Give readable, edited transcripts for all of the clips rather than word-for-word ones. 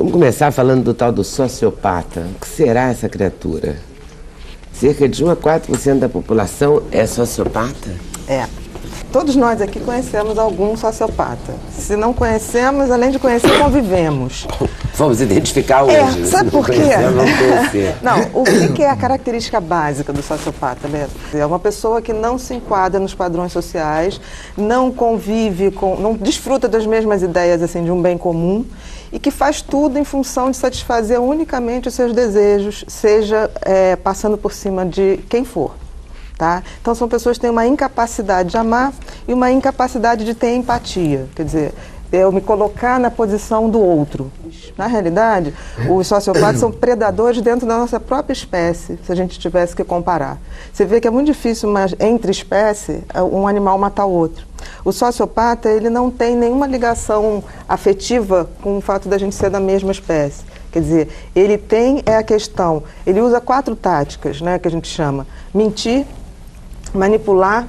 Vamos começar falando do tal do sociopata. O que será essa criatura? Cerca de 1 a 4% da população é sociopata? É. Todos nós aqui conhecemos algum sociopata. Se não conhecemos, além de conhecer, convivemos. Vamos identificar hoje. Sabe por quê? Não, o que é a característica básica do sociopata, Beto? É uma pessoa que não se enquadra nos padrões sociais, não convive com, não desfruta das mesmas ideias assim de um bem comum e que faz tudo em função de satisfazer unicamente os seus desejos, seja passando por cima de quem for. Tá? Então são pessoas que têm uma incapacidade de amar e uma incapacidade de ter empatia, quer dizer, eu me colocar na posição do outro. Na realidade, os sociopatas são predadores dentro da nossa própria espécie, se a gente tivesse que comparar. Você vê que é muito difícil, mas entre espécies, um animal matar o outro. O sociopata, ele não tem nenhuma ligação afetiva com o fato da gente ser da mesma espécie. Quer dizer, ele tem a questão, ele usa 4 táticas, né, que a gente chama: mentir, manipular,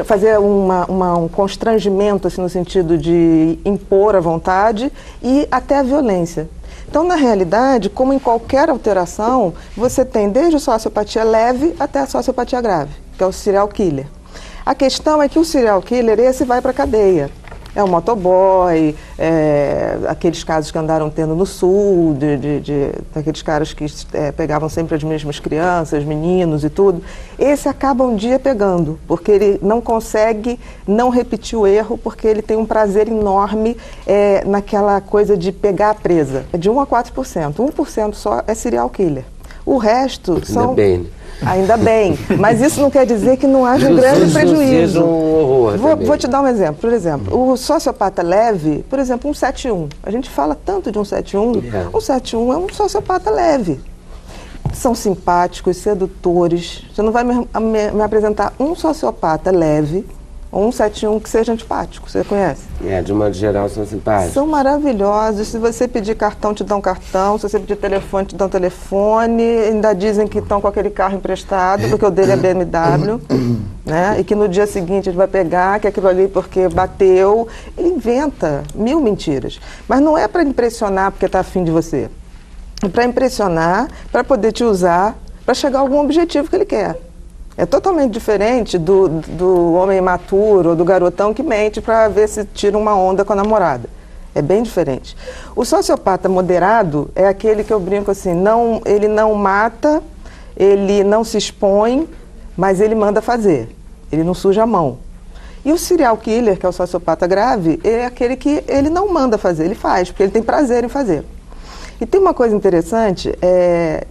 fazer um constrangimento, assim, no sentido de impor a vontade e até a violência. Então, na realidade, como em qualquer alteração, você tem desde a sociopatia leve até a sociopatia grave, que é o serial killer. A questão é que o serial killer, esse vai para a cadeia. É o motoboy, aqueles casos que andaram tendo no sul, daqueles caras que pegavam sempre as mesmas crianças, meninos e tudo. Esse acaba um dia pegando, porque ele não consegue não repetir o erro, porque ele tem um prazer enorme naquela coisa de pegar a presa. É de 1 a 4%. 1% só é serial killer. O resto são... Ainda bem, mas isso não quer dizer que não haja um grande prejuízo. Vou te dar um exemplo. Por exemplo, o sociopata leve, por exemplo, 171. A gente fala tanto de 171. 171 é um sociopata leve. São simpáticos, sedutores. Você não vai me apresentar um sociopata leve, ou 171 que seja antipático. Você conhece? De um modo geral são simpáticos. São maravilhosos. Se você pedir cartão, te dão cartão. Se você pedir telefone, te dão telefone. Ainda dizem que estão com aquele carro emprestado, porque o dele é BMW, né? E que no dia seguinte ele vai pegar, que aquilo ali porque bateu. Ele inventa 1000 mentiras. Mas não é para impressionar porque está afim de você. É para impressionar, para poder te usar, para chegar a algum objetivo que ele quer. É totalmente diferente do homem imaturo ou do garotão que mente para ver se tira uma onda com a namorada. É bem diferente. O sociopata moderado é aquele que eu brinco assim, ele não mata, ele não se expõe, mas ele manda fazer. Ele não suja a mão. E o serial killer, que é o sociopata grave, é aquele que ele não manda fazer, ele faz, porque ele tem prazer em fazer. E tem uma coisa interessante,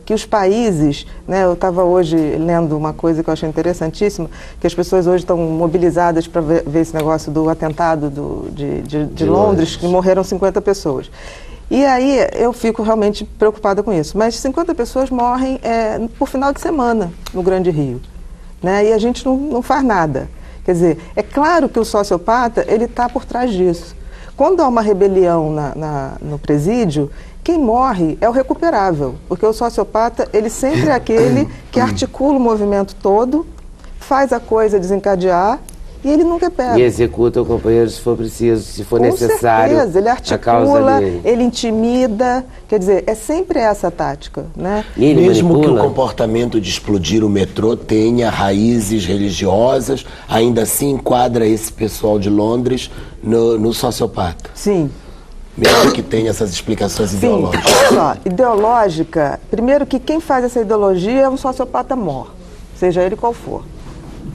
que os países, né, eu estava hoje lendo uma coisa que eu achei interessantíssima, que as pessoas hoje estão mobilizadas para ver esse negócio do atentado de Londres, que morreram 50 pessoas. E aí eu fico realmente preocupada com isso. Mas 50 pessoas morrem por final de semana no Grande Rio, né, e a gente não faz nada. Quer dizer, é claro que o sociopata, ele está por trás disso. Quando há uma rebelião no presídio, quem morre é o recuperável, porque o sociopata, ele sempre é aquele que articula o movimento todo, faz a coisa desencadear e ele nunca pega. E executa o companheiro se for preciso, se for necessário. Com certeza, ele articula, ele intimida, quer dizer, é sempre essa a tática, né? Mesmo que o comportamento de explodir o metrô tenha raízes religiosas, ainda assim enquadra esse pessoal de Londres no sociopata. Sim. Mesmo que tenha essas explicações ideológicas. Olha só, ideológica, primeiro que quem faz essa ideologia é um sociopata mor, seja ele qual for.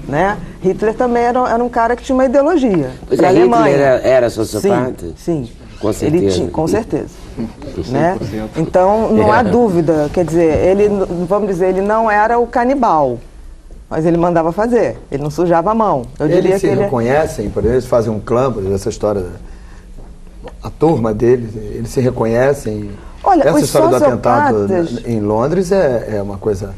Né? Hitler também era um cara que tinha uma ideologia. Pois é, Hitler era sociopata? Sim. Com certeza. Ele tinha, com certeza. Né? Então, não há dúvida. Quer dizer, vamos dizer, ele não era o canibal, mas ele mandava fazer. Ele não sujava a mão. Eles se reconhecem, por exemplo, eles fazem um clã, por exemplo, essa história, a turma deles, eles se reconhecem. Olha, essa história do atentado em Londres é uma coisa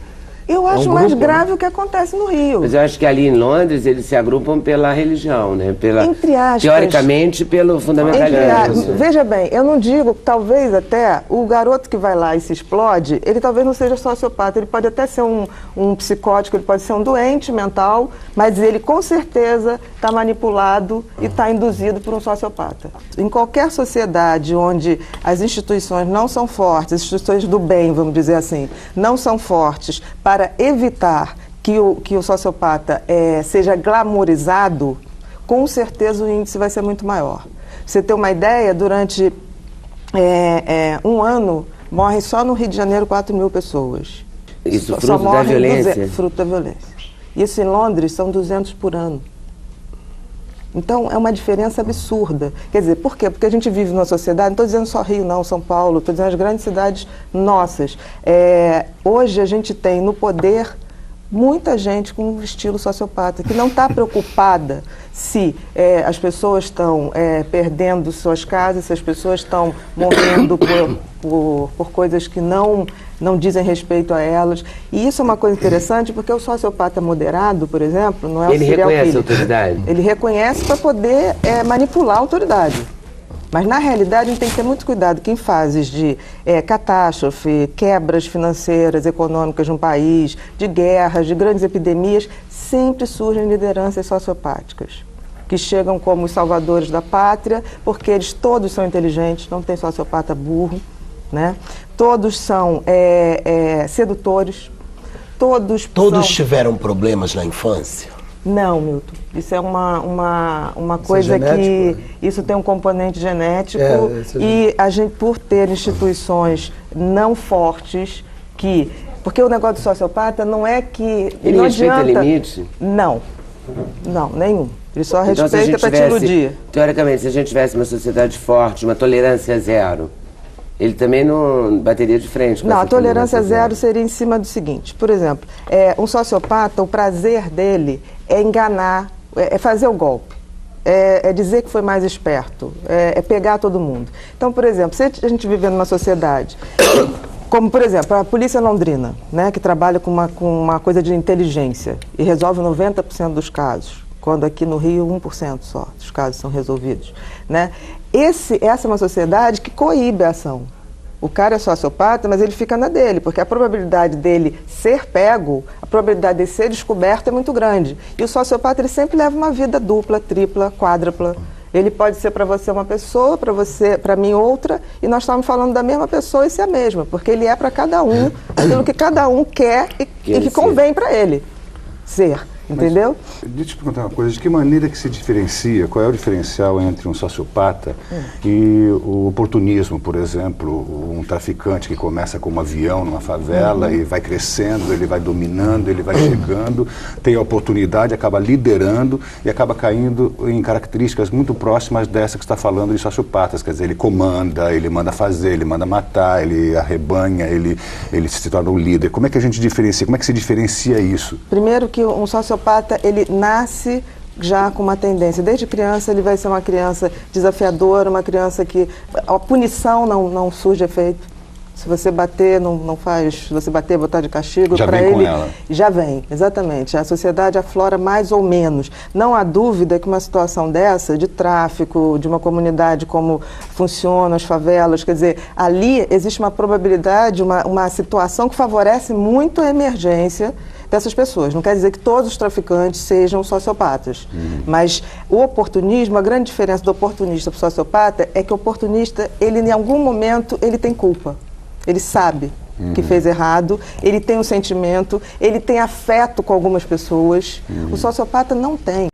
Eu acho mais grave o que acontece no Rio. Mas eu acho que ali em Londres eles se agrupam pela religião, né? Entre aspas. Teoricamente, pelo fundamentalismo. Veja bem, eu não digo, talvez até, o garoto que vai lá e se explode, ele talvez não seja sociopata, ele pode até ser um psicótico, ele pode ser um doente mental, mas ele com certeza está manipulado e está induzido por um sociopata. Em qualquer sociedade onde as instituições não são fortes, as instituições do bem, vamos dizer assim, não são fortes para evitar que o sociopata seja glamorizado, com certeza o índice vai ser muito maior. Pra você ter uma ideia, durante um ano, morrem só no Rio de Janeiro 4.000 pessoas. Isso fruto da violência? Fruto da violência. Isso em Londres são 200 por ano. Então, é uma diferença absurda. Quer dizer, por quê? Porque a gente vive numa sociedade, não estou dizendo só Rio, não, São Paulo, estou dizendo as grandes cidades nossas. Hoje a gente tem no poder muita gente com um estilo sociopata, que não está preocupada se as pessoas estão perdendo suas casas, se as pessoas estão morrendo por coisas que não dizem respeito a elas. E isso é uma coisa interessante, porque o sociopata moderado, por exemplo, não é o serial killer. Ele reconhece a autoridade? Ele reconhece para poder manipular a autoridade. Mas, na realidade, a gente tem que ter muito cuidado que em fases de catástrofe, quebras financeiras, econômicas de um país, de guerras, de grandes epidemias, sempre surgem lideranças sociopáticas, que chegam como os salvadores da pátria, porque eles todos são inteligentes, não tem sociopata burro, né? Todos são sedutores, todos tiveram problemas na infância? Não, Milton. Isso é uma coisa que... Isso tem um componente genético e a gente, por ter instituições não fortes, porque o negócio do sociopata não é que... Ele respeita limite? Não, nenhum. Ele só respeita para te iludir. Teoricamente, se a gente tivesse uma sociedade forte, uma tolerância zero, ele também não bateria de frente com a tolerância zero seria em cima do seguinte. Por exemplo, um sociopata, o prazer dele é enganar, é fazer o golpe, é dizer que foi mais esperto, é pegar todo mundo. Então, por exemplo, se a gente vive numa sociedade, como, por exemplo, a polícia londrina, né, que trabalha com uma coisa de inteligência e resolve 90% dos casos, quando aqui no Rio 1% só dos casos são resolvidos, né? Essa é uma sociedade que coíbe a ação. O cara é sociopata, mas ele fica na dele, porque a probabilidade dele ser pego, a probabilidade de ser descoberto é muito grande. E o sociopata, ele sempre leva uma vida dupla, tripla, quádrupla. Ele pode ser para você uma pessoa, para mim outra, e nós estamos falando da mesma pessoa e ser a mesma, porque ele é para cada um aquilo que cada um quer e que convém para ele ser. Entendeu? Mas, deixa eu te perguntar uma coisa, de que maneira que se diferencia, qual é o diferencial entre um sociopata e o oportunismo, por exemplo, um traficante que começa com um avião numa favela e vai crescendo, ele vai dominando, ele vai chegando, tem a oportunidade, acaba liderando e acaba caindo em características muito próximas dessa que está falando de sociopatas, quer dizer, ele comanda, ele manda fazer, ele manda matar, ele arrebanha, ele se torna um líder. Como é que a gente diferencia, como é que se diferencia isso? Primeiro que um sociopata, ele nasce já com uma tendência. Desde criança ele vai ser uma criança desafiadora, uma criança que a punição não surge efeito. Se você bater, não faz. Se você bater, botar de castigo, para ele. Já vem, exatamente. A sociedade aflora mais ou menos. Não há dúvida que uma situação dessa, de tráfico, de uma comunidade como funcionam as favelas, quer dizer, ali existe uma probabilidade, uma situação que favorece muito a emergência dessas pessoas. Não quer dizer que todos os traficantes sejam sociopatas, mas o oportunismo, a grande diferença do oportunista para o sociopata é que o oportunista, ele em algum momento, ele tem culpa. Ele sabe que fez errado, ele tem um sentimento, ele tem afeto com algumas pessoas. O sociopata não tem.